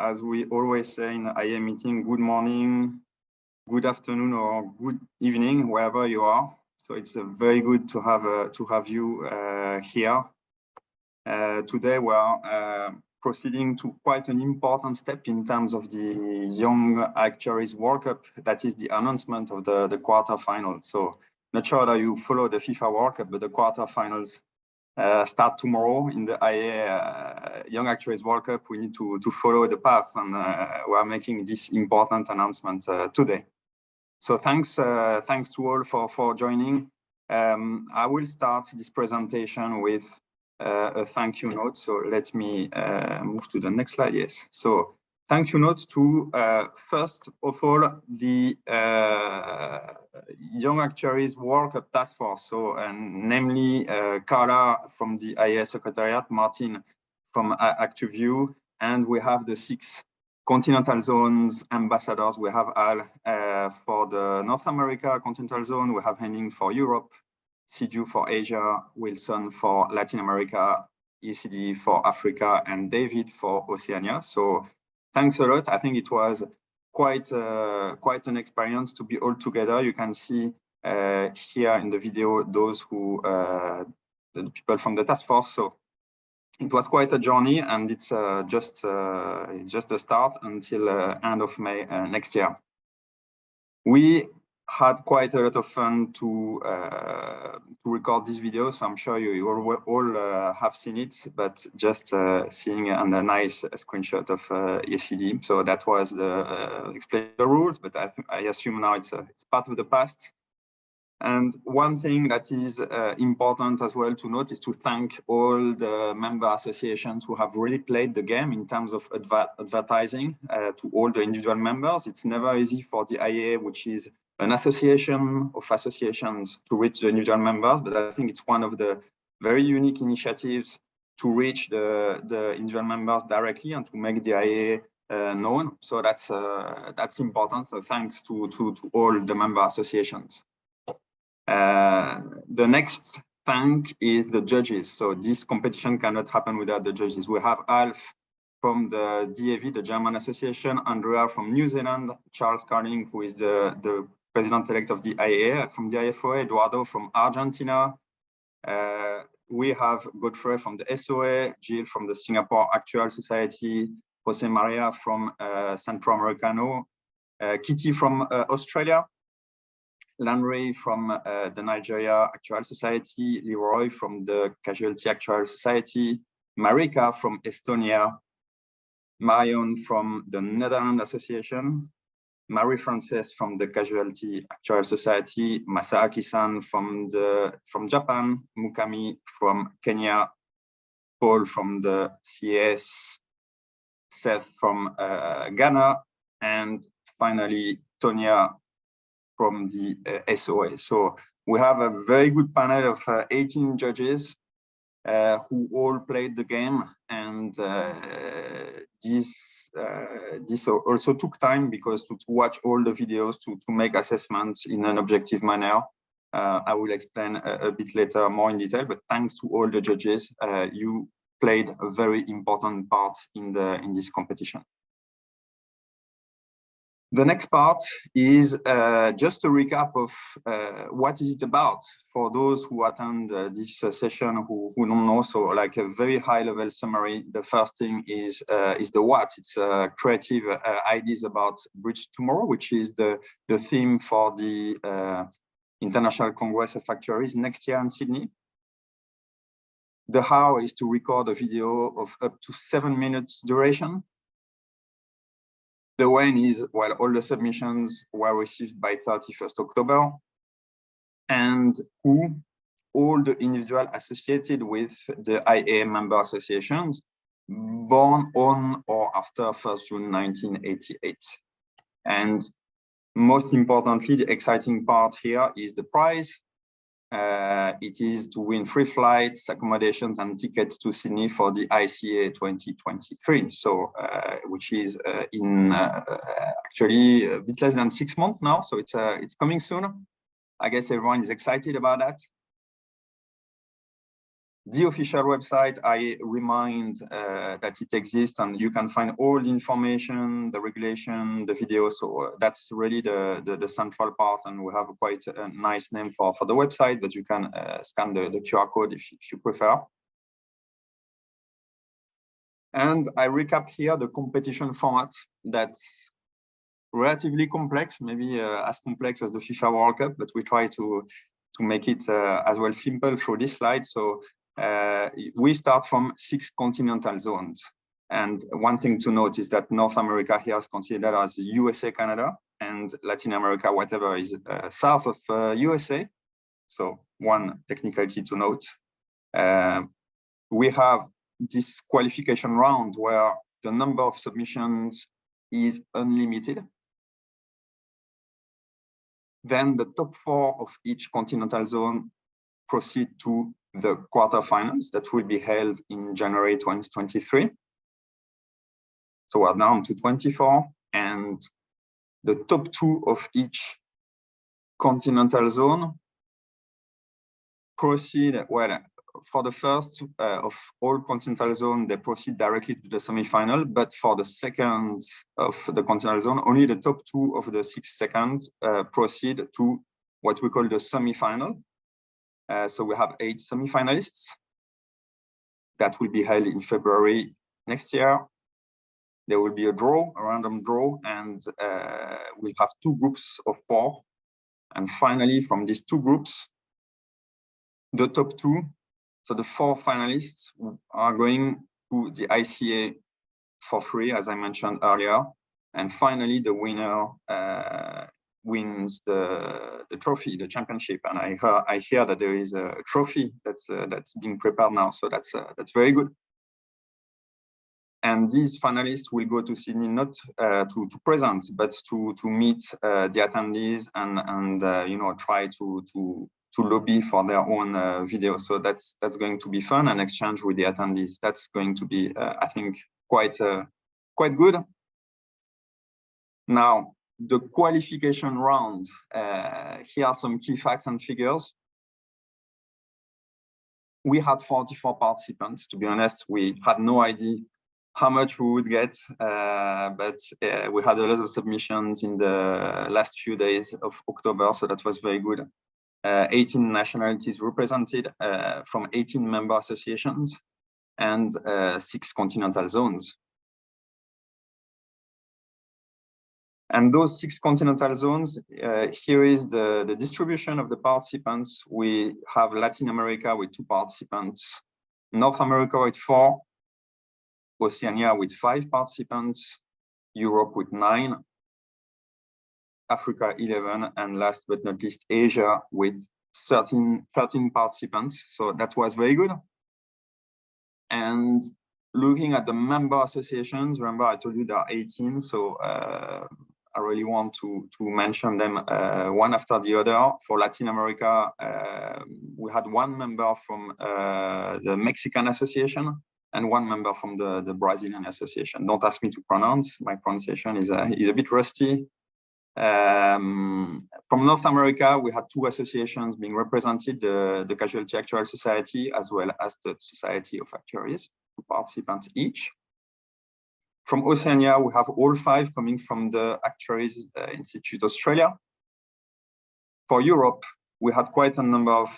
as we always say in IA meeting, good morning, good afternoon, or good evening, wherever you are. So it's very good to have you here. Today we are proceeding to quite an important step in terms of the Young Actuaries World Cup. That is the announcement of the quarterfinals. So not sure that you follow the FIFA World Cup, but the quarterfinals start tomorrow in the IAA Young Actuaries World Cup. We need to follow the path, and we are making this important announcement today. So thanks to all for joining. I will start this presentation with a thank you note. So let me move to the next slide. Yes. So thank you note to first of all the Young Actuaries World Cup Task Force. So namely Carla from the IAA Secretariat, Martin from ActuView, and we have the 6 Continental Zones ambassadors. We have Al for the North America Continental Zone. We have Henning for Europe, Siju for Asia, Wilson for Latin America, ECD for Africa, and David for Oceania. So thanks a lot. I think it was quite an experience to be all together. You can see here in the video those who the people from the task force. So it was quite a journey, and it's just a start until end of May next year. We had quite a lot of fun to record this video, so I'm sure you all have seen it, but just seeing a nice screenshot of ECD. So that was the explain the rules, but I assume now it's part of the past. And one thing that is important as well to note is to thank all the member associations who have really played the game in terms of advertising to all the individual members. It's never easy for the IAA, which is an association of associations, to reach the individual members, but I think it's one of the very unique initiatives to reach the individual members directly and to make the IAA known. So that's important. So thanks to all the member associations. The next thank is the judges. So this competition cannot happen without the judges. We have Alf from the DAV, the German Association, Andrea from New Zealand, Charles Carling, who is the president-elect of the IAA from the IFOA, Eduardo from Argentina. We have Godfrey from the SOA, Jill from the Singapore Actual Society, Jose Maria from Centro Americano, Kitty from Australia, Lanray from the Nigeria Actual Society, Leroy from the Casualty Actual Society, Marika from Estonia, Marion from the Netherlands Association, Marie-Frances from the Casualty Actual Society, Masaaki-san from Japan, Mukami from Kenya, Paul from the CAS, Seth from Ghana, and finally Tonya from the SOA. So we have a very good panel of 18 judges who all played the game, and this also took time because to watch all the videos to make assessments in an objective manner. I will explain a bit later more in detail, but thanks to all the judges, you played a very important part in this competition. The next part is just a recap of what is it about for those who attend this session who don't know. So like a very high level summary, the first thing is the what. It's creative ideas about Bridge Tomorrow, which is the theme for the International Congress of Actuaries next year in Sydney. The how is to record a video of up to 7 minutes duration. The when is, well, all the submissions were received by 31st October, and who all the individuals associated with the IAA member associations born on or after 1st June 1988. And most importantly, the exciting part here is the prize. It is to win free flights, accommodations, and tickets to Sydney for the ICA 2023. So, which is in actually a bit less than 6 months now. So it's coming soon. I guess everyone is excited about that. The official website, I remind that it exists, and you can find all the information, the regulation, the video. So that's really the central part, and we have quite a nice name for the website, but you can scan the QR code if you prefer. And I recap here the competition format that's relatively complex, maybe as complex as the FIFA World Cup, but we try to make it as well simple through this slide. So we start from 6 continental zones. And one thing to note is that North America here is considered as USA, Canada, and Latin America, whatever is south of USA. So one technicality to note. We have this qualification round where the number of submissions is unlimited. Then the top 4 of each continental zone proceed to the quarterfinals that will be held in January 2023. So we're down to 24, and the top 2 of each continental zone proceed, well, for the first of all continental zone, they proceed directly to the semi-final, but for the second of the continental zone, only the top 2 of the 6 seconds proceed to what we call the semi-final. So we have 8 semi-finalists that will be held in February next year. There will be a draw, a random draw, and we'll have 2 groups of 4. And finally, from these 2 groups, the top 2, so the 4 finalists are going to the ICA for free, as I mentioned earlier. And finally, the winner wins the trophy, the championship. And I hear that there is a trophy that's being prepared now, so that's very good. And these finalists will go to Sydney not to present, but to meet the attendees and you know, try to lobby for their own video. So that's going to be fun, and exchange with the attendees. That's going to be, I think, quite good. Now, the qualification round. Here are some key facts and figures. We had 44 participants. To be honest, we had no idea how much we would get, but we had a lot of submissions in the last few days of October, so that was very good. 18 nationalities represented from 18 member associations and 6 continental zones. And those 6 continental zones, here is the distribution of the participants. We have Latin America with 2 participants, North America with 4, Oceania with 5 participants, Europe with 9, Africa 11, and last but not least, Asia with 13 participants. So that was very good. And looking at the member associations, remember I told you there are 18, so I really want to mention them one after the other. For Latin America, we had 1 member from the Mexican Association and 1 member from the Brazilian Association. Don't ask me to pronounce, my pronunciation is a bit rusty. From North America, we had 2 associations being represented, the Casualty Actuarial Society as well as the Society of Actuaries, 2 participants each. From Oceania, we have all 5 coming from the Actuaries Institute Australia. For Europe, we had quite a number of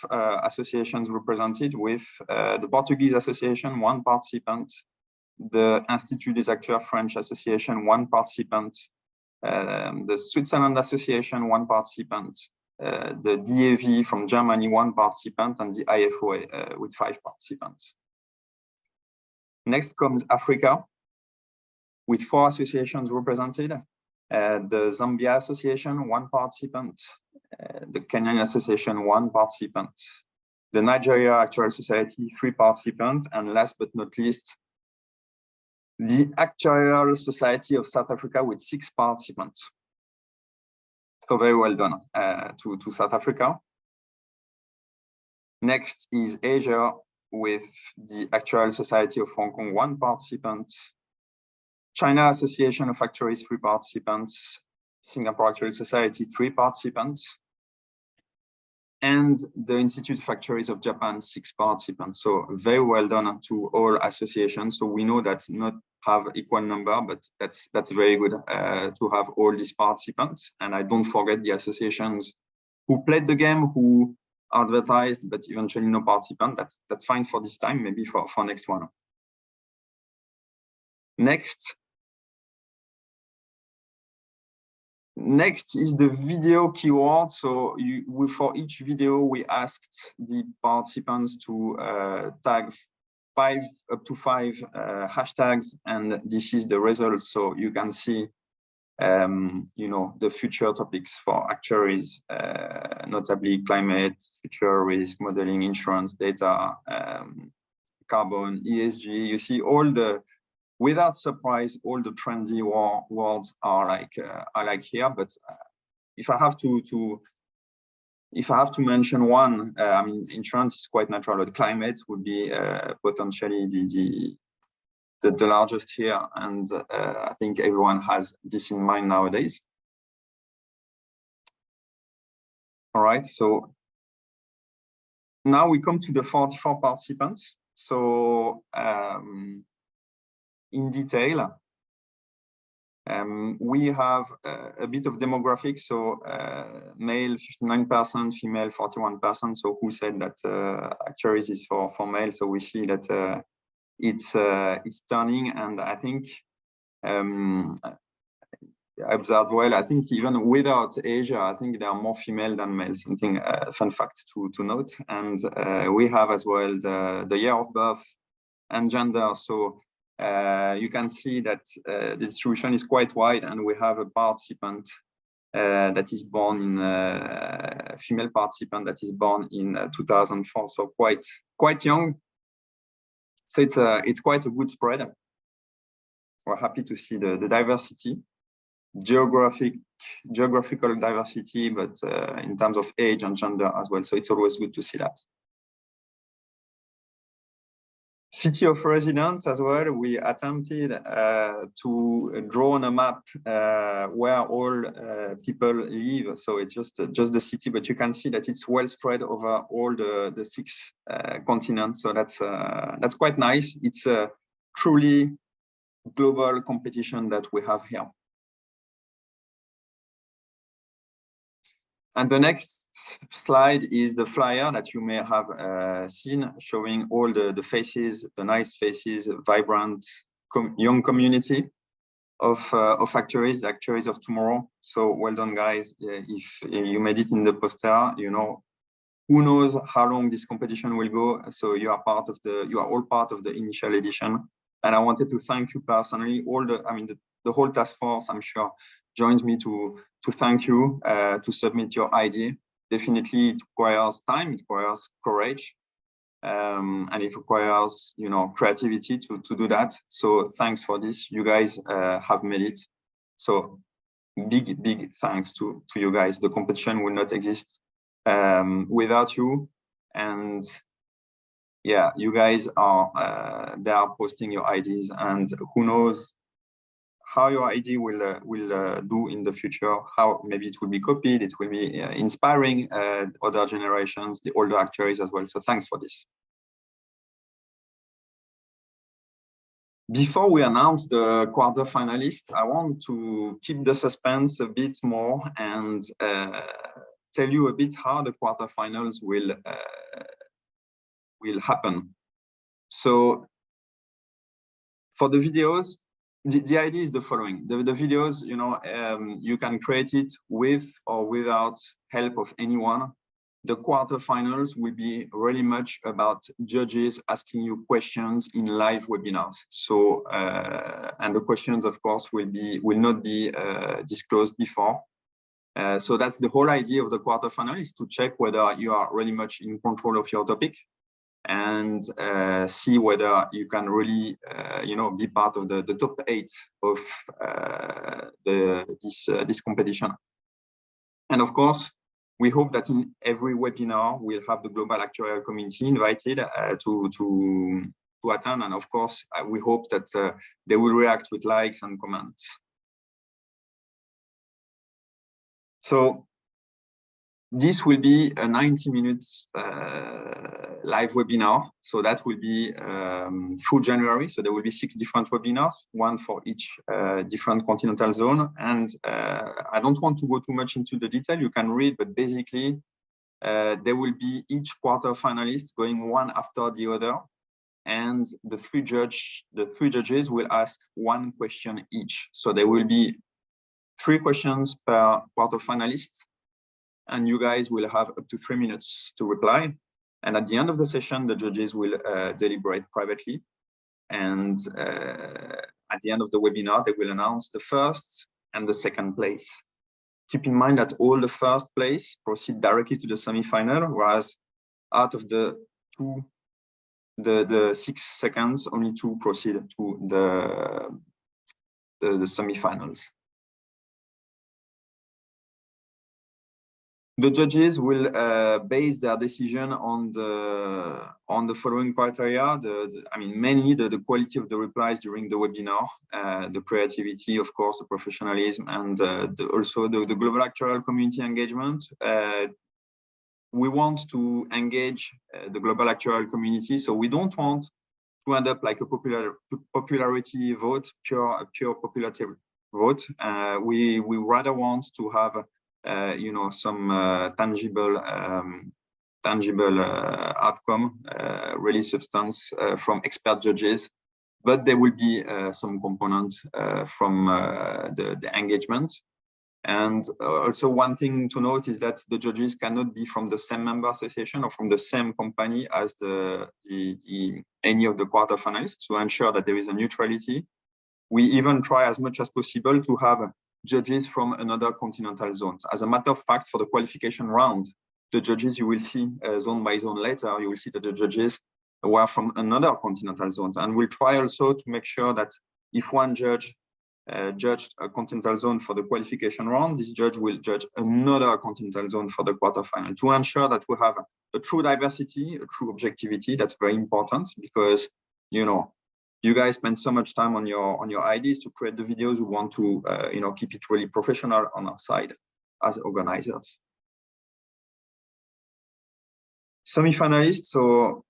associations represented, with the Portuguese Association, 1 participant, the Institut des Actuaires French Association, 1 participant, the Switzerland Association, 1 participant, the DAV from Germany, 1 participant, and the IFOA with 5 participants. Next comes Africa, with 4 associations represented. The Zambia Association, 1 participant, the Kenyan Association, 1 participant, the Nigeria Actuarial Society, 3 participants, and last but not least, the Actuarial Society of South Africa with 6 participants. So very well done to South Africa. Next is Asia, with the Actuarial Society of Hong Kong, 1 participant, China Association of Actuaries, 3 participants, Singapore Actuarial Society, 3 participants. and the Institute of Actuaries of Japan, 6 participants. So very well done to all associations. So we know that not have equal number, but that's very good to have all these participants. And I don't forget the associations who played the game, who advertised, but eventually no participant. That's fine for this time, maybe for next one. Next is the video keyword. So for each video, we asked the participants to tag up to five hashtags, and this is the result. So you can see, the future topics for actuaries, notably climate, future risk, modeling, insurance, data, carbon, ESG. You see all the, without surprise, all the trendy words are like here. But if I have to mention one, I mean, insurance is quite natural, but climate would be potentially the largest here, and I think everyone has this in mind nowadays. All right, so now we come to the 44 participants. So in detail, we have a bit of demographics. So male 59%, female 41%. So who said that actuaries is for male? So we see that it's turning, and I think I observed well. I think even without Asia, I think there are more female than male. Something fun fact to note. And we have as well the year of birth and gender. So you can see that the distribution is quite wide, and we have a participant that is born in female participant that is born in 2004. So quite young. So it's quite a good spread. We're happy to see the diversity, geographical diversity, but in terms of age and gender as well. So it's always good to see that. City of residence as well. We attempted to draw on a map where all people live. So it's just the city, but you can see that it's well spread over all the 6 continents. So that's quite nice. It's a truly global competition that we have here. And the next slide is the flyer that you may have seen, showing all the faces, the nice faces, vibrant young community of actuaries, the actuaries of tomorrow. So well done, guys. If you made it in the poster, who knows how long this competition will go. So you are all part of the initial edition. And I wanted to thank you personally. The whole task force, I'm sure, joins me to thank you, to submit your idea. Definitely it requires time, it requires courage, and it requires, creativity to do that. So thanks for this. You guys have made it. So big thanks to you guys. The competition will not exist without you. And yeah, you guys are they are posting your ideas, and who knows how your idea will do in the future, how maybe it will be copied, it will be inspiring other generations, the older actuaries as well. So thanks for this. Before we announce the quarter-finalists, I want to keep the suspense a bit more and tell you a bit how the quarterfinals will happen. So for the videos, the idea is the following. The videos, you can create it with or without help of anyone. The quarterfinals will be really much about judges asking you questions in live webinars. So, and the questions, of course, will not be disclosed before. So that's the whole idea of the quarterfinals, to check whether you are really much in control of your topic, and see whether you can really, be part of the top 8 of this competition. And of course, we hope that in every webinar we'll have the global actuarial community invited to attend, and of course we hope that they will react with likes and comments. So This will be a 90 minutes live webinar. So that will be through January. So there will be 6 different webinars, one for each different continental zone. And I don't want to go too much into the detail. You can read, but basically there will be each quarter finalist going one after the other. And the three judges will ask one question each. So there will be 3 questions per quarter finalist. And you guys will have up to 3 minutes to reply. And at the end of the session, the judges will deliberate privately. And at the end of the webinar, they will announce the first and the second place. Keep in mind that all the first place proceed directly to the semi-final, whereas out of the 6 seconds, only 2 proceed to the semi-finals. The judges will base their decision on the following criteria. I mean, mainly the quality of the replies during the webinar, the creativity, of course, the professionalism, and also the global actuarial community engagement. We want to engage the global actuarial community, so we don't want to end up like a popularity vote, pure popularity vote. We rather want to have you know, some tangible outcome, really substance from expert judges, but there will be some component from the engagement. And also one thing to note is that the judges cannot be from the same member association or from the same company as any of the quarter finalists, to ensure that there is a neutrality. We even try as much as possible to have judges from another continental zones. As a matter of fact, for the qualification round, the judges you will see zone by zone later, you will see that the judges were from another continental zones. And we'll try also to make sure that if one judge judged a continental zone for the qualification round, this judge will judge another continental zone for the quarterfinal, to ensure that we have a true diversity, a true objectivity. That's very important, because, you know, you guys spend so much time on your ideas to create the videos. We want to you know, keep it really professional on our side as organizers. Semi-finalists, so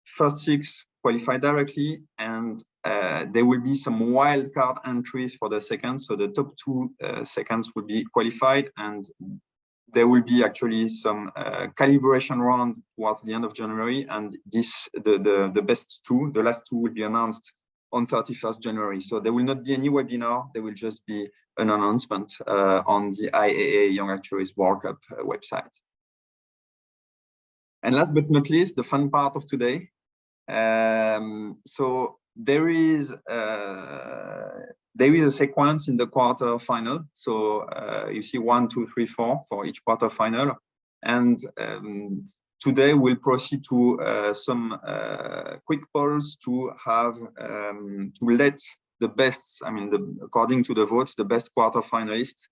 first 6 qualify directly, and there will be some wild card entries for the second. So the top 2 seconds will be qualified, and there will be actually some calibration round towards the end of January, and the best 2, the last 2, will be announced on 31st January. So there will not be any webinar. There will just be an announcement on the IAA Young Actuaries World Cup website. And last but not least, the fun part of today. So there is a sequence in the quarter final. So you see 1, 2, 3, 4 for each quarter final. And today we'll proceed to some quick polls to have to let the best, I mean, according to the votes, the best quarter finalist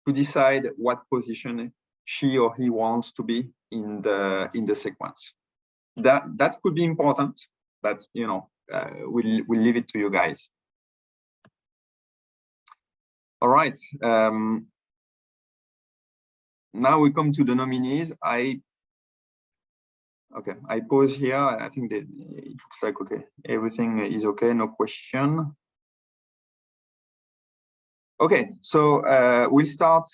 to decide what position she or he wants to be in the sequence. That could be important, but you know, we'll leave it to you guys. All right. Now we come to the nominees. I pause here. I think that it looks like okay. Everything is okay. No question. Okay, so we'll start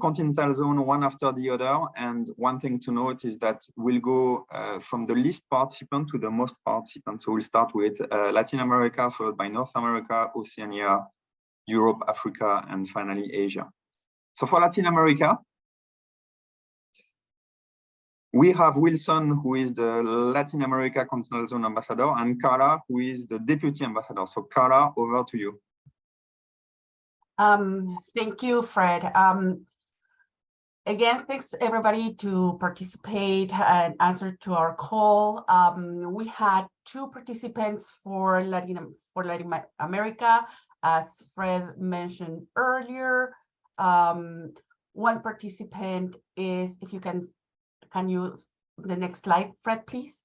continental zone one after the other. And one thing to note is that we'll go from the least participant to the most participant. So we'll start with Latin America, followed by North America, Oceania, Europe, Africa, and finally Asia. So for Latin America, we have Wilson, who is the Latin America Continental Zone Ambassador, and Carla, who is the Deputy Ambassador. So Carla, over to you. Thank you, Fred. Again, thanks everybody to participate and answer to our call. We had 2 participants for Latin America, as Fred mentioned earlier. One participant is, if you can use the next slide, Fred, please.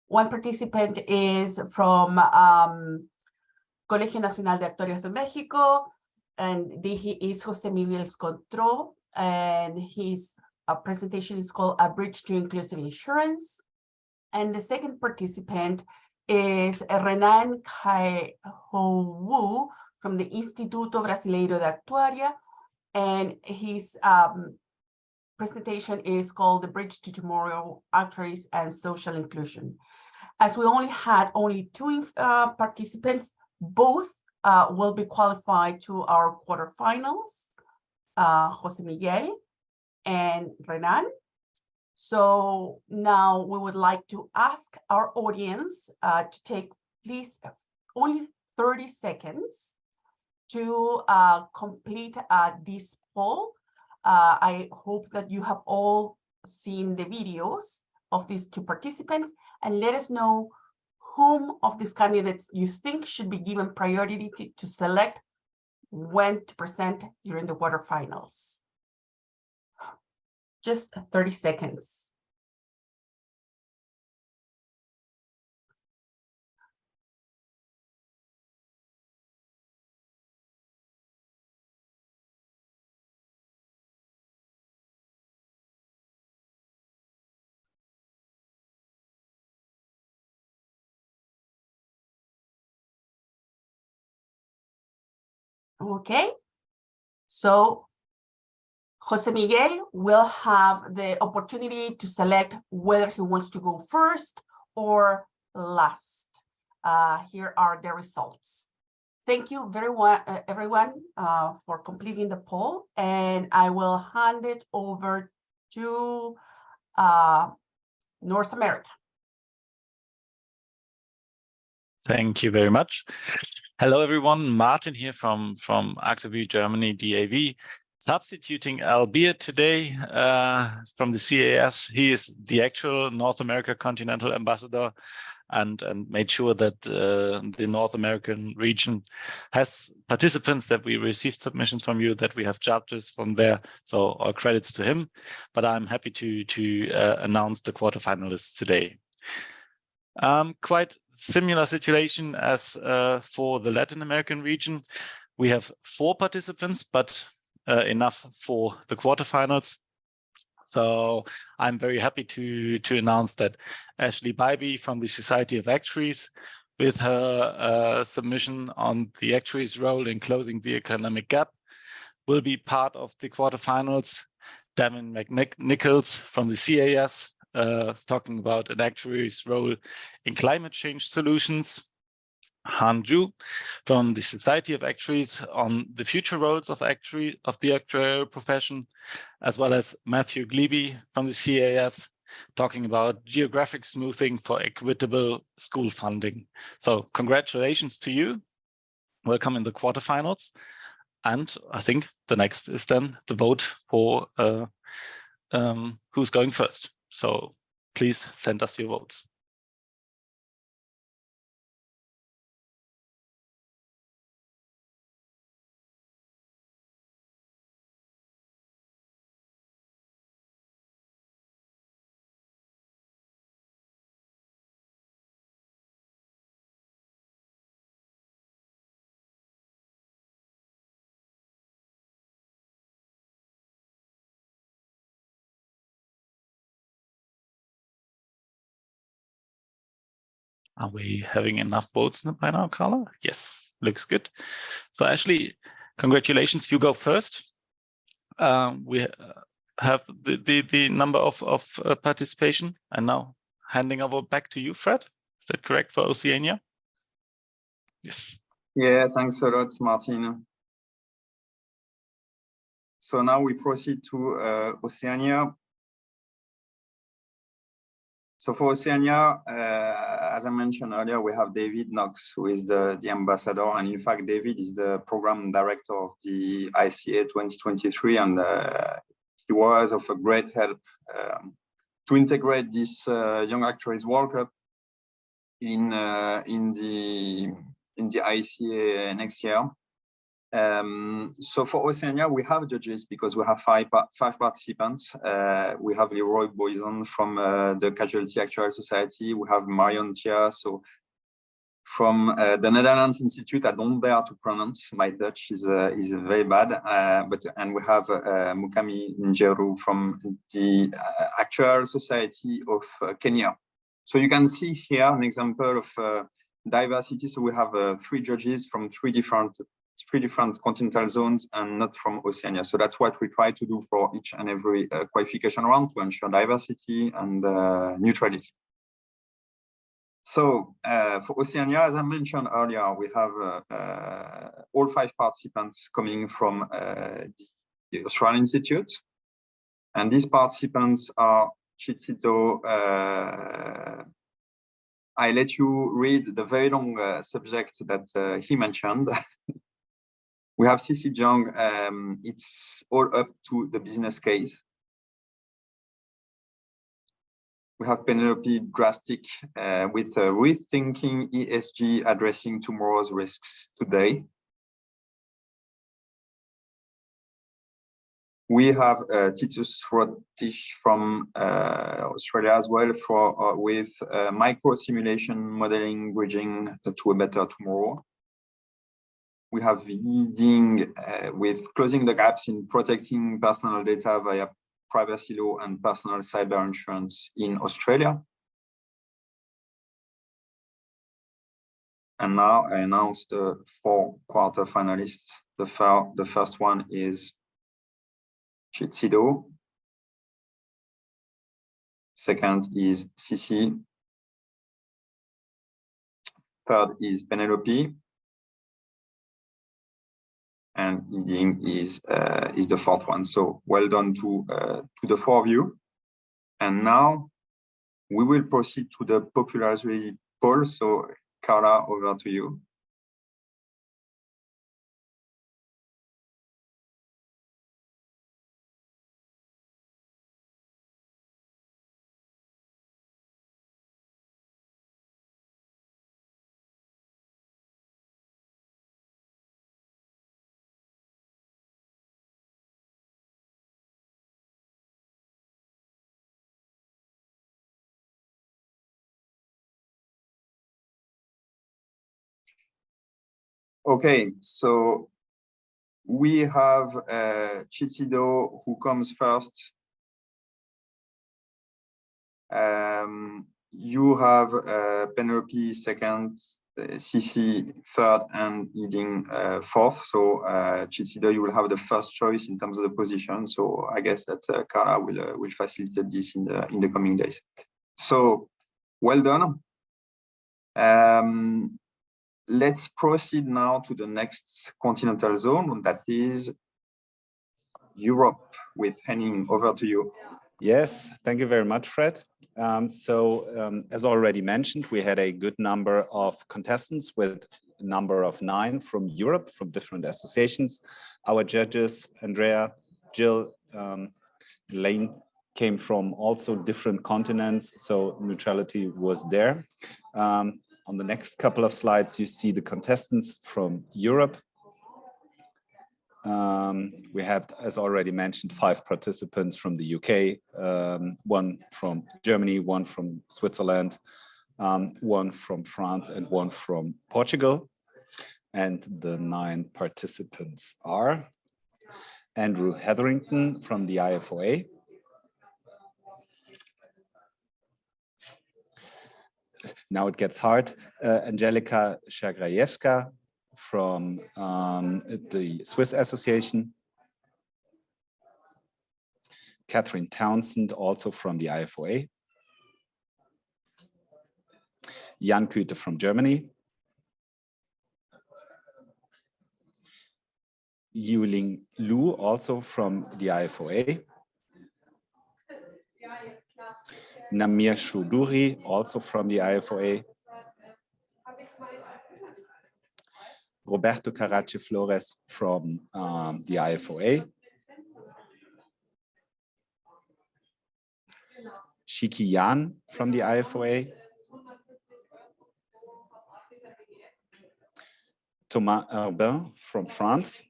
One participant is from Colegio Nacional de Actuarios de México, and he is José Miguel Scontró. and his presentation is called A Bridge to Inclusive Insurance. And the second participant is Renan Caehowu from the Instituto Brasileiro de Actuaria, and his presentation is called The Bridge to Tomorrow, Actuaries and Social Inclusion. As we only had two participants, both will be qualified to our quarterfinals, Jose Miguel and Renan. So now we would like to ask our audience to take, please, only 30 seconds to complete this poll. I hope that you have all seen the videos of these two participants, and let us know whom of these candidates you think should be given priority to select when to present during the quarterfinals. Just 30 seconds. Okay, so Jose Miguel will have the opportunity to select whether he wants to go first or last. Here are the results. Thank you everyone for completing the poll, and I will hand it over to North America. Thank you very much. Hello, everyone. Martin here from ActiveView Germany, DAV, substituting Albert today from the CAS. He is the actual North America Continental ambassador and made sure that the North American region has participants, that we received submissions from you, that we have judges from there. So all credits to him. But I'm happy to announce the quarterfinalists today. Quite similar situation as for the Latin American region. We have 4 participants, but enough for the quarterfinals. So I'm very happy to announce that Ashley Bybee from the Society of Actuaries, with her submission on the actuaries' role in closing the economic gap, will be part of the quarterfinals. Damon McNichols from the CAS, talking about an actuary's role in climate change solutions. Han Ju from the Society of Actuaries on the future roles of the actuarial profession, as well as Matthew Glebe from the CAS, talking about geographic smoothing for equitable school funding. So congratulations to you. Welcome in the quarterfinals. And I think the next is then the vote for who's going first. So please send us your votes. Are we having enough votes by now, Carla? Yes, looks good. So Ashley, congratulations, you go first. We have the number of participation, and now handing over back to you, Fred. Is that correct for Oceania? Yes. Yeah, thanks a lot, Martin. So now we proceed to Oceania. So for Oceania, as I mentioned earlier, we have David Knox, who is the ambassador. And in fact, David is the program director of the ICA 2023. And he was of a great help to integrate this Young Actuaries World Cup in the ICA next year. So for Oceania, we have judges because we have five participants. We have Leroy Boyson from the Casualty Actuarial Society. We have Marion Chia, so from the Netherlands Institute. I don't dare to pronounce. My Dutch is very bad. And we have Mukami Njeru from the Actuarial Society of Kenya. So you can see here an example of diversity. So we have 3 judges from three different continental zones and not from Oceania. So that's what we try to do for each and every qualification round to ensure diversity and neutrality. So for Oceania, as I mentioned earlier, we have all 5 participants coming from the Australian Institute. And these participants are Chitsido. I let you read the very long subject that he mentioned. We have Cici Jiang. It's all up to the business case. We have Penelope Drastic with rethinking ESG, addressing tomorrow's risks today. We have Titus Rottish from Australia as well with micro simulation modeling, bridging to a better tomorrow. We have leading with closing the gaps in protecting personal data via privacy law and personal cyber insurance in Australia. And now I announce the 4 quarter-finalists. The first one is Chitsido. Second is Cici. Third is Penelope. And Yiding is the 4th one. So well done to the 4 of you. And now we will proceed to the popularity poll. So Carla, over to you. Okay, so we have Chitsido who comes first. You have Penelope second, Cici third, and Yiding 4th. So Chitsido, you will have the first choice in terms of the position. So I guess that Carla will facilitate this in the coming days. So well done. Let's proceed now to the next continental zone, that is Europe, with Henning. Over to you. Yes, thank you very much, Fred. As already mentioned, we had a good number of contestants with a number of 9 from Europe, from different associations. Our judges, Andrea, Jill, Lane, came from also different continents, so neutrality was there. On the next couple of slides, you see the contestants from Europe. We had, as already mentioned, 5 participants from the UK, 1 from Germany, 1 from Switzerland, 1 from France, and 1 from Portugal. And the 9 participants are Andrew Hetherington from the IFOA, now it gets hard, Angelika Shagrajewska from the Swiss Association, Catherine Townsend, also from the IFOA, Jan Küte from Germany, Yuling Lu, also from the IFOA, Namir Choudhury, also from the IFOA, Roberto Carace Flores from the IFOA, Shiki Yan from the IFOA, Thomas Herbin from France,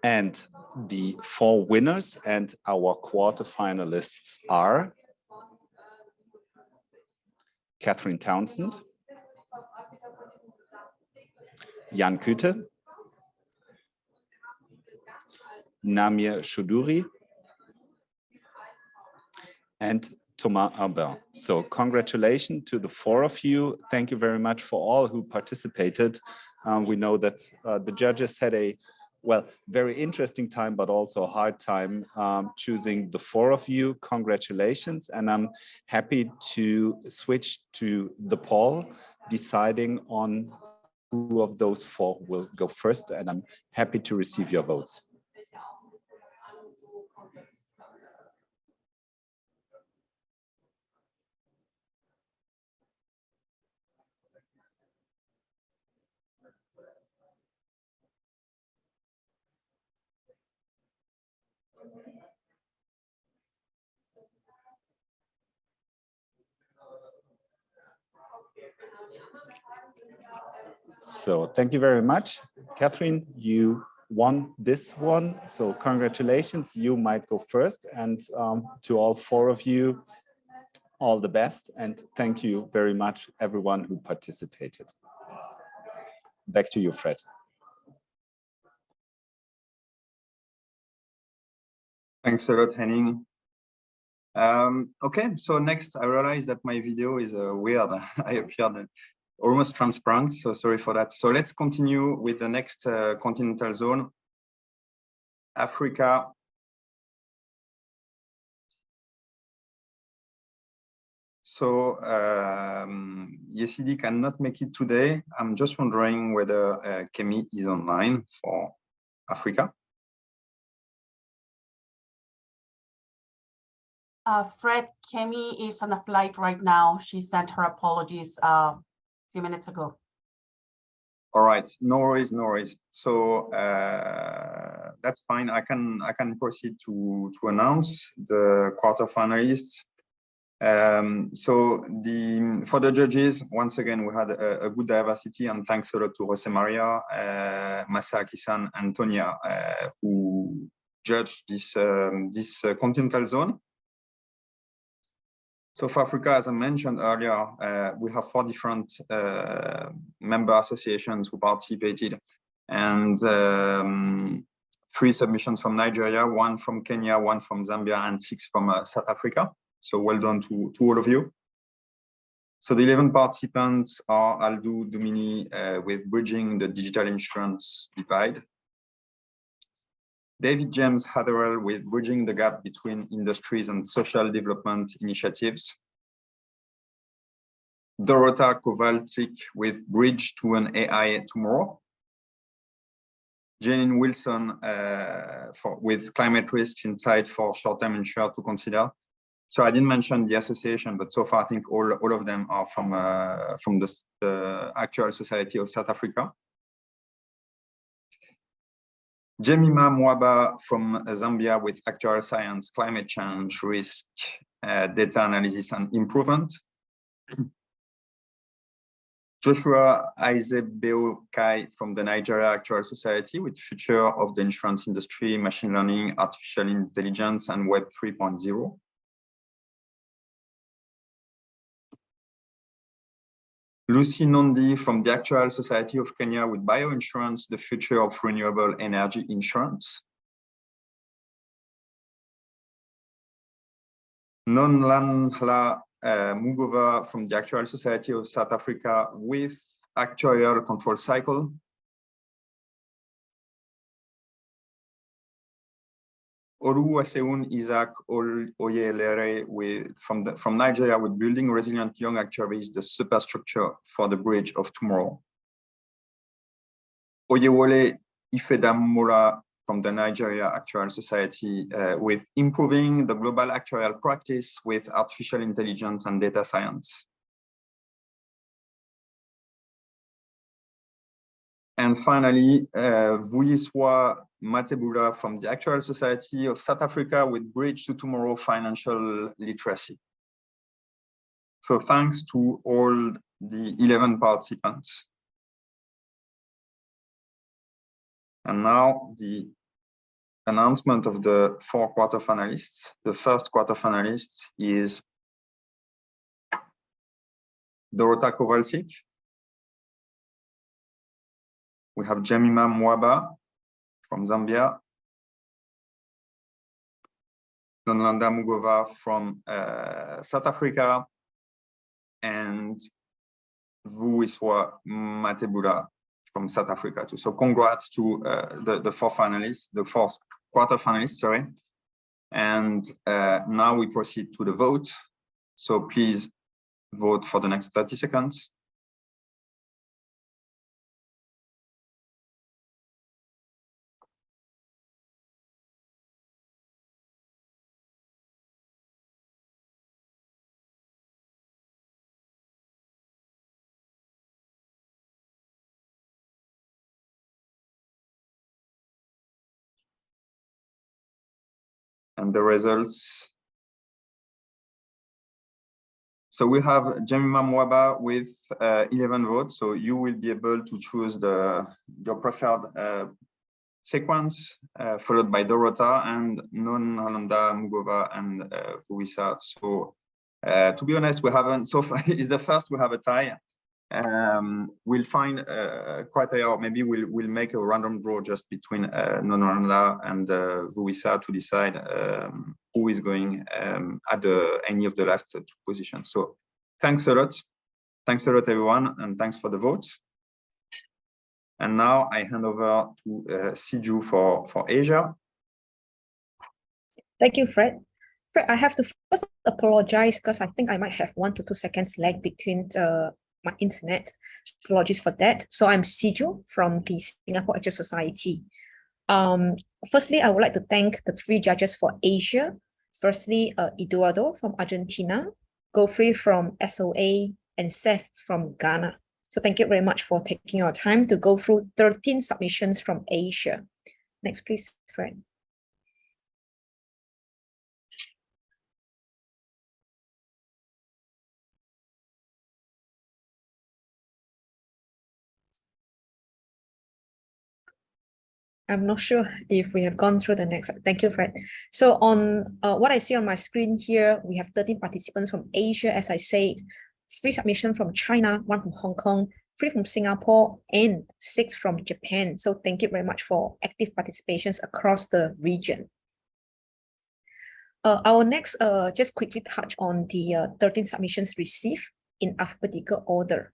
and the 4 winners and our quarter-finalists are Catherine Townsend, Jan Küte, Namir Choudhury, and Thomas Arbin. So congratulations to the 4 of you. Thank you very much for all who participated. We know that the judges had a, well, very interesting time, but also a hard time choosing the 4 of you. Congratulations. And I'm happy to switch to the poll, deciding on who of those 4 will go first. And I'm happy to receive your votes. So thank you very much. Catherine, you won this one. So congratulations, you might go first. And to all 4 of you, all the best. And thank you very much, everyone who participated. Back to you, Fred. Thanks a lot, Henning. Okay, so next I realized that my video is weird. I appeared almost transparent, so sorry for that. So let's continue with the next continental zone, Africa. So Yesidi cannot make it today. I'm just wondering whether Kemi is online for Africa. Fred, Kemi is on a flight right now. She sent her apologies a few minutes ago. All right, no worries, no worries. So that's fine. I can proceed to announce the quarterfinalists. So for the judges, once again, we had a good diversity, and thanks a lot to Jose Maria, Masaaki-san, and Tonya, who judged this continental zone. So for Africa, as I mentioned earlier, we have 4 different member associations who participated, and 3 submissions from Nigeria, 1 from Kenya, 1 from Zambia, and 6 from South Africa. So well done to all of you. So the 11 participants are Aldo Dumini with Bridging the Digital Insurance Divide, David James Hatherell with Bridging the Gap Between Industries and Social Development Initiatives, Dorota Kowalczyk with Bridge to an AI Tomorrow, Janine Wilson with Climate Risks Insight for Short-Term Insurer to Consider. So I didn't mention the association, but so far I think all of them are from the Actuarial Society of South Africa. Jemima Mwaba from Zambia with Actuarial Science, Climate Change, Risk, Data Analysis and Improvement. Joshua Aizebeokai from the Nigeria Actuarial Society with Future of the Insurance Industry, Machine Learning, Artificial Intelligence and Web 3.0. Lucy Nondi from the Actuarial Society of Kenya with Bioinsurance, the Future of Renewable Energy Insurance. Nonlanhla Mugova from the Actuarial Society of South Africa with Actuarial Control Cycle. Oluwaseun Isaac Oyelere from Nigeria with Building Resilient Young Actuaries, the Superstructure for the Bridge of Tomorrow. Oyewole Ifedamola from the Nigeria Actuarial Society with Improving the Global Actuarial Practice with Artificial Intelligence and Data Science. And finally, Vuyiswa Matebula from the Actuarial Society of South Africa with Bridge to Tomorrow Financial Literacy. So thanks to all the 11 participants. And now the announcement of the 4 quarterfinalists. The first quarterfinalist is Dorota Kowalczyk. We have Jemima Mwaba from Zambia. Nonlanda Mugova from South Africa. And Vuiswa Matebula from South Africa too. So congrats to the four finalists, the fourth quarter-finalists, sorry. And now we proceed to the vote. So please vote for the next 30 seconds. And the results. So we have Jemima Mwaba with 11 votes. So you will be able to choose your preferred sequence, followed by Dorota and Nonlanda Mugova and Vuisa. So to be honest, we haven't, so far it's the first we have a tie. We'll find criteria, or maybe we'll make a random draw just between Nonlanda and Vuisa to decide who is going at any of the last two positions. So thanks a lot. Thanks a lot, everyone, and thanks for the votes. And now I hand over to Siju for Asia. Thank you, Fred. Fred, I have to first apologize because I think I might have 1 to 2 seconds lag between my internet. Apologies for that. So I'm Siju from the Singapore Judges Society. Firstly, I would like to thank the 3 judges for Asia. Firstly, Eduardo from Argentina, Godfrey from SOA, and Seth from Ghana. So thank you very much for taking your time to go through 13 submissions from Asia. Next, please, Fred. I'm not sure if we have gone through the next. Thank you, Fred. So on what I see on my screen here, we have 13 participants from Asia, as I said, 3 submissions from China, 1 from Hong Kong, 3 from Singapore, and 6 from Japan. So thank you very much for active participations across the region. I will next just quickly touch on the 13 submissions received in alphabetical order.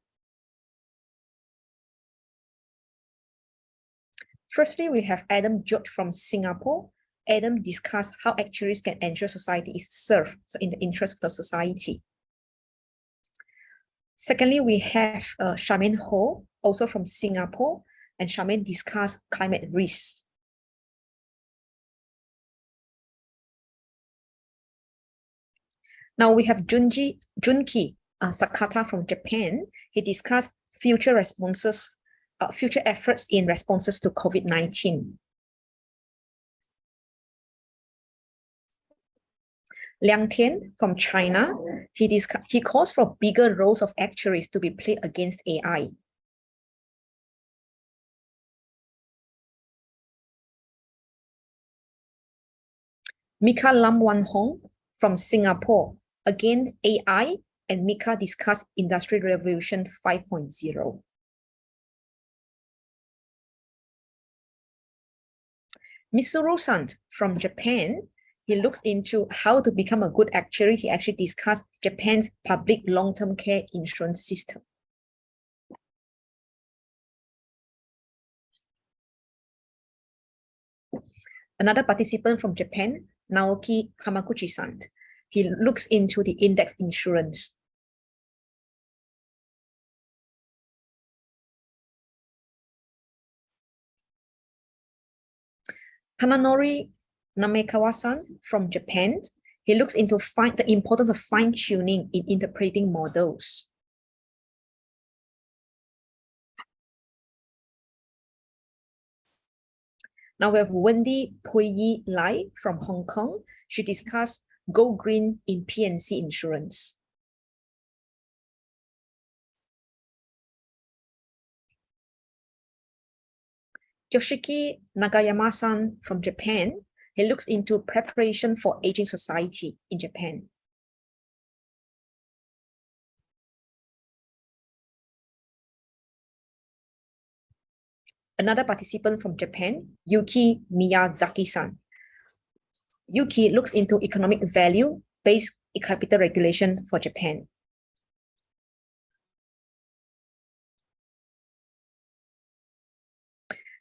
Firstly, we have Adam George from Singapore. Adam discussed how actuaries can ensure society is served, so in the interest of the society. Secondly, we have Charmaine Ho, also from Singapore, and Charmaine discussed climate risks. Now we have Junki Sakata from Japan. He discussed future responses, future efforts in responses to COVID-19. Liang Tian from China, he calls for bigger roles of actuaries to be played against AI. Mika Lam Wan Hong from Singapore, again AI and Mika discuss Industry Revolution 5.0. Misuru-san from Japan, he looks into how to become a good actuary. He actually discussed Japan's public long-term care insurance system. Another participant from Japan, Naoki Hamaguchi-san, he looks into the index insurance. Kananori Namekawa-san from Japan, he looks into the importance of fine-tuning in interpreting models. Now we have Wendy Puyi Lai from Hong Kong. She discussed Go Green in P&C insurance. Yoshiki Nagayama-san from Japan, he looks into preparation for aging society in Japan. another participant from Japan, Yuki Miyazaki-san. Yuki looks into economic value-based capital regulation for Japan.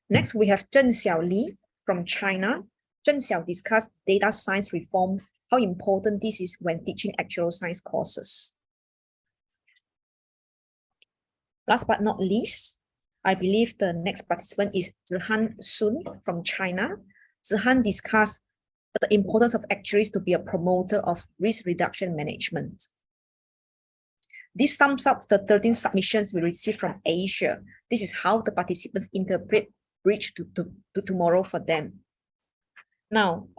Next, we have Zheng Xiaoli from China. Zheng Xiao discussed data science reform, how important this is when teaching actual science courses. Last but not least, I believe the next participant is Zihan Sun from China. Zihan discussed the importance of actuaries to be a promoter of risk reduction management. This sums up the 13 submissions we received from Asia. This is how the participants interpret Bridge to Tomorrow for them. Now,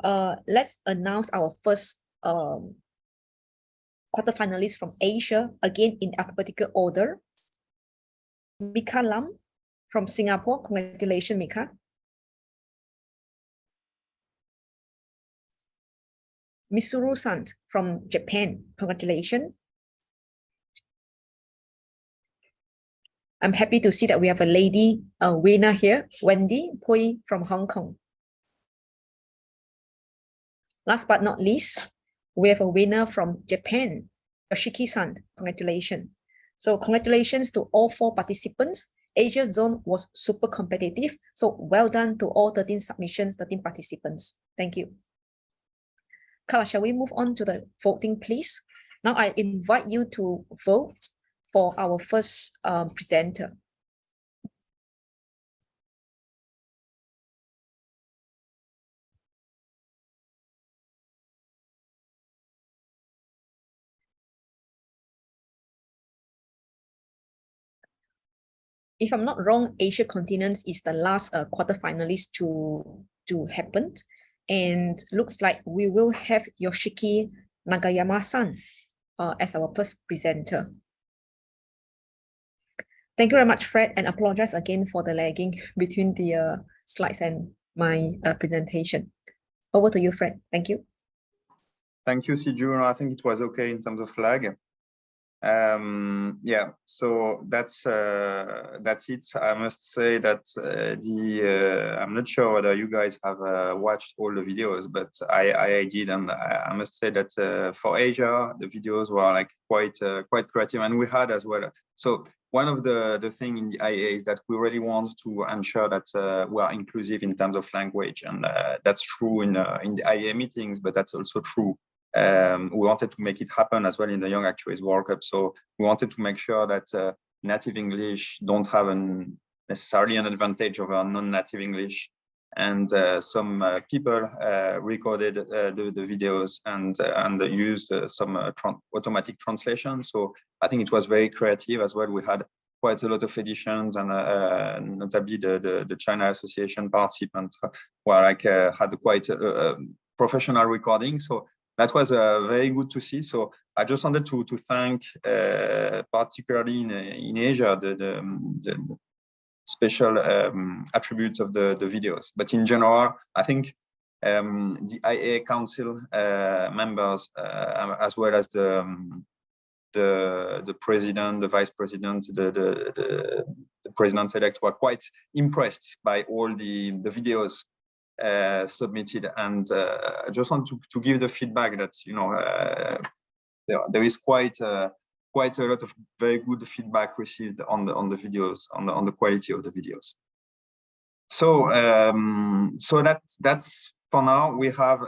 let's announce our first quarter-finalists from Asia, again in alphabetical order. Mika Lam from Singapore. Congratulations, Mika. Misuru-san from Japan. Congratulations. I'm happy to see that we have a lady winner here, Wendy Pui from Hong Kong. Last but not least, we have a winner from Japan, Yoshiki-san. Congratulations. So congratulations to all 4 participants. Asia zone was super competitive. So well done to all 13 submissions, 13 participants. Thank you. Carla, shall we move on to the voting, please? Now I invite you to vote for our first presenter. If I'm not wrong, Asia Continents is the last quarter-finalist to happen. And looks like we will have Yoshiki Nagayama-san as our first presenter. Thank you very much, Fred, and apologize again for the lagging between the slides and my presentation. Over to you, Fred. Thank you. Thank you, Siju. I think it was okay in terms of lag. Yeah, so that's it. I must say that I'm not sure whether you guys have watched all the videos, but I did, and I must say that for Asia the videos were like quite creative, and we had as well. So one of the thing in the IAA is that we really want to ensure that we are inclusive in terms of language, and that's true in the IAA meetings, but that's also true. We wanted to make it happen as well in the Young Actuaries World Cup. So we wanted to make sure that native English don't have necessarily an advantage over non-native English. And some people recorded the videos and used some automatic translation. So I think it was very creative as well. We had quite a lot of editions, and notably the China Association participants were like had quite professional recording. So that was very good to see. So I just wanted to thank, particularly in Asia, the special attributes of the videos. But in general, I think the IAA Council members, as well as the president, the vice president, the president-elect, were quite impressed by all the videos submitted, and I just want to give the feedback that there is quite a lot of very good feedback received on the videos, on the quality of the videos. So that's for now. We have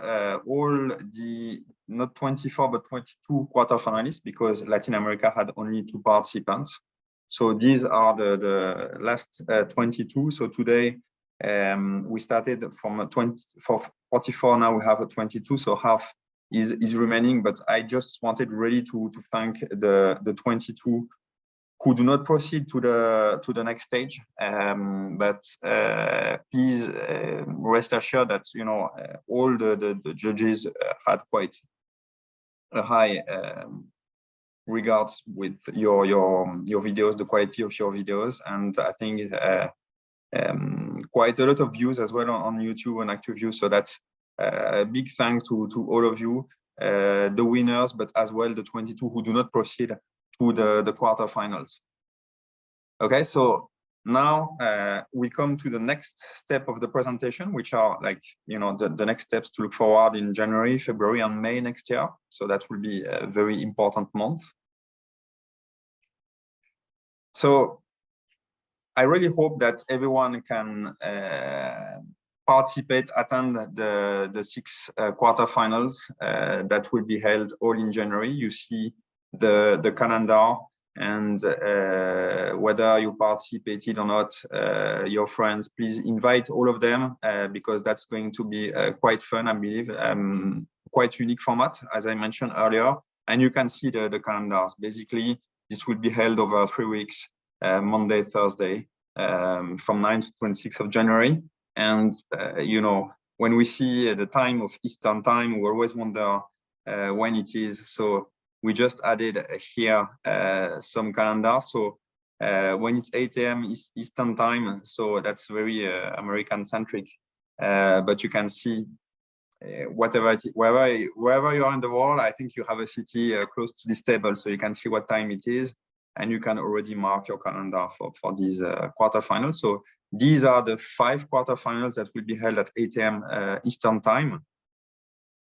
all the not 24 but 22 quarter-finalists, because Latin America had only 2 participants. So these are the last 22. So today we started from 44. Now we have a 22. So half is remaining. But I just wanted really to thank the 22 who do not proceed to the next stage. But please rest assured that all the judges had quite a high regards with your videos, the quality of your videos, and I think quite a lot of views as well on YouTube and active views. So that's a big thank to all of you, the winners, but as well the 22 who do not proceed to the quarterfinals. Okay, so Now we come to the next step of the presentation, which are like, the next steps to look forward in January, February, and May next year. So that will be a very important month. So I really hope that everyone can participate, attend the 6 quarterfinals that will be held all in January. You see the calendar, and whether you participated or not, your friends, please invite all of them because that's going to be quite fun, I believe, quite unique format, as I mentioned earlier. And you can see the calendars. Basically, this will be held over 3 weeks, Monday, Thursday, from 9 to 26th of January. And, when we see the time of Eastern time, we always wonder when it is. So we just added here some calendar. So when it's 8 a.m. Eastern time, so that's very American centric. But you can see wherever you are in the world, I think you have a city close to this table, so you can see what time it is, and you can already mark your calendar for these quarterfinals. So these are the 5 quarterfinals that will be held at 8 a.m. Eastern time.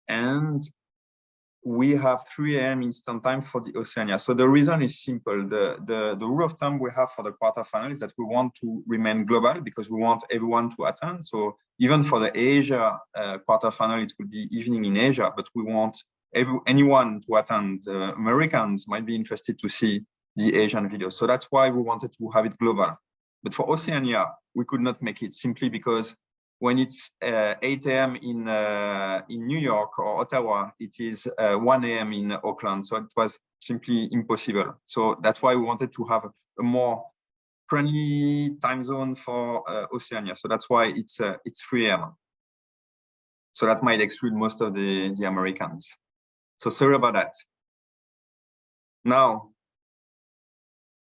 And we have 3 a.m. Eastern time for the Oceania. So the reason is simple. The rule of thumb we have for the quarterfinal is that we want to remain global because we want everyone to attend. So even for the Asia quarterfinal, it will be evening in Asia, but we want anyone to attend. Americans might be interested to see the Asian videos. So that's why we wanted to have it global. But for Oceania, we could not make it simply because when it's 8 a.m. in New York or Ottawa, it is 1 a.m. in Auckland. So it was simply impossible. So that's why we wanted to have a more friendly time zone for Oceania. So that's why it's 3 a.m. So that might exclude most of the Americans. So sorry about that. Now,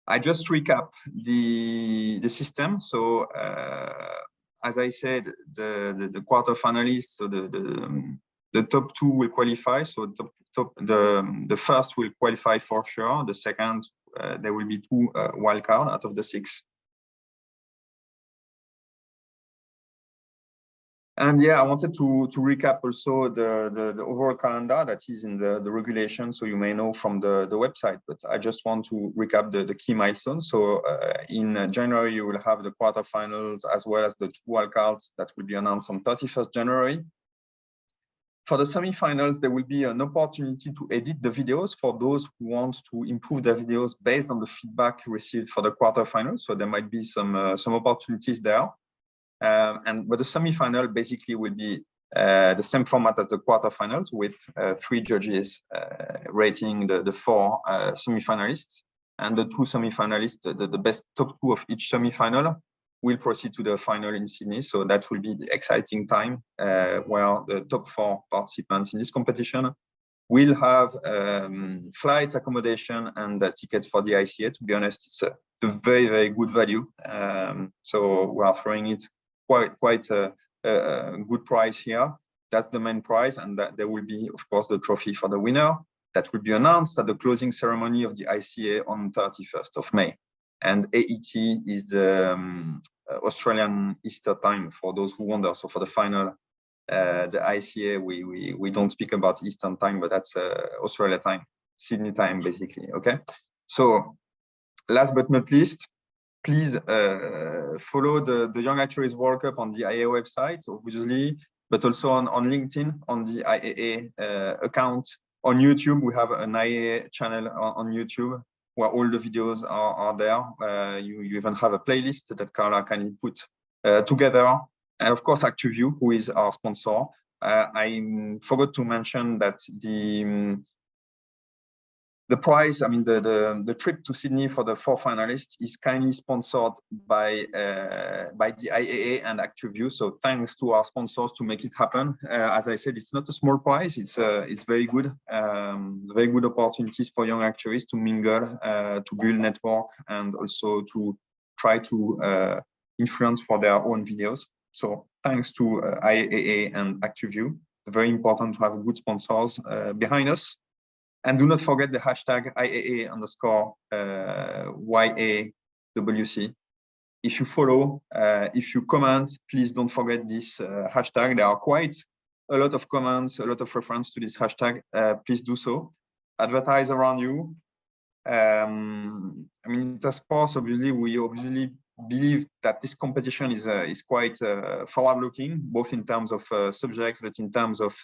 I just recap the system. So as I said, the quarterfinalists, so the top 2 will qualify. So the first will qualify for sure. The second, there will be 2 wildcards out of the 6. And yeah, I wanted to recap also the overall calendar that is in the regulation, so you may know from the website, but I just want to recap the key milestones. So in January, you will have the quarterfinals as well as the 2 wildcards that will be announced on 31st January. For the semifinals, there will be an opportunity to edit the videos for those who want to improve their videos based on the feedback received for the quarterfinals. So there might be some opportunities there. But the semi-final basically will be the same format as the quarterfinals with 3 judges rating the 4 semi-finalists, and the 2 semi-finalists, the best top 2 of each semi-final will proceed to the final in Sydney. So that will be the exciting time where the top 4 participants in this competition will have flight accommodation and tickets for the ICA. To be honest, it's a very, very good value. So we are throwing it quite a good price here. That's the main prize, and that there will be, of course, the trophy for the winner that will be announced at the closing ceremony of the ICA on 31st of May. And AET is the Australian Easter time for those who wonder. So for the final, the ICA, we don't speak about Eastern time, but that's Australia time, Sydney time, basically. Okay. So last but not least, please follow the Young Actuaries World Cup on the IAA website, obviously, but also on LinkedIn, on the IAA account. On YouTube, we have an IAA channel on YouTube where all the videos are there. You even have a playlist that Carla can put together. And of course, ActuView, who is our sponsor. I forgot to mention that the prize, I mean, the trip to Sydney for the 4 finalists is kindly sponsored by the IAA and ActuView. So thanks to our sponsors to make it happen. As I said, it's not a small prize. It's very good. Very good opportunities for young actuaries to mingle, to build network, and also to try to influence for their own videos. So thanks to IAA and ActuView. It's very important to have good sponsors behind us. And do not forget the hashtag IAA_YAWC if you follow, if you comment, please don't forget this hashtag. There are quite a lot of comments, a lot of reference to this hashtag. Please do so. Advertise around you. I mean, as sports, obviously, we obviously believe that this competition is quite forward-looking, both in terms of subjects, but in terms of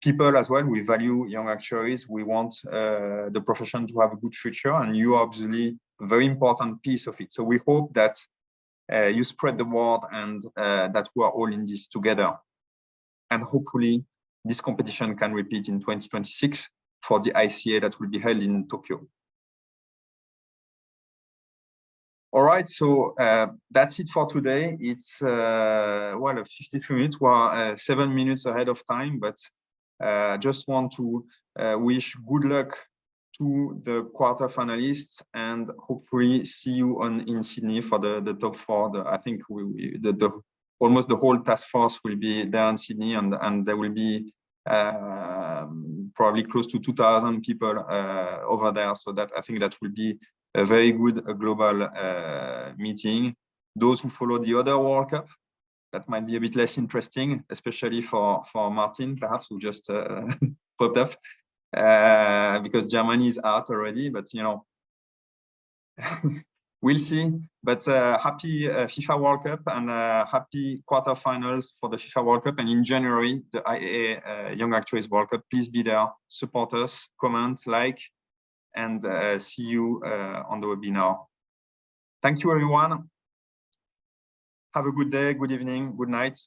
people as well. We value young actuaries. We want the profession to have a good future, and you are obviously a very important piece of it. So we hope that you spread the word and that we are all in this together. And hopefully this competition can repeat in 2026 for the ICA that will be held in Tokyo. All right, so that's it for today. It's well, 53 minutes. We're 7 minutes ahead of time, but just want to wish good luck to the quarter-finalists and hopefully see you in Sydney for the top four. I think almost the whole task force will be there in Sydney, and there will be probably close to 2,000 people over there. So that I think that will be a very good global meeting. Those who follow the other World Cup, that might be a bit less interesting, especially for Martin, perhaps, who just popped up, because Germany is out already, but you know, we'll see. But happy FIFA World Cup and happy quarterfinals for the FIFA World Cup. And in January, the IAA Young Actuaries World Cup. Please be there, support us, comment, like, and see you on the webinar. Thank you, everyone. Have a good day, good evening, good night.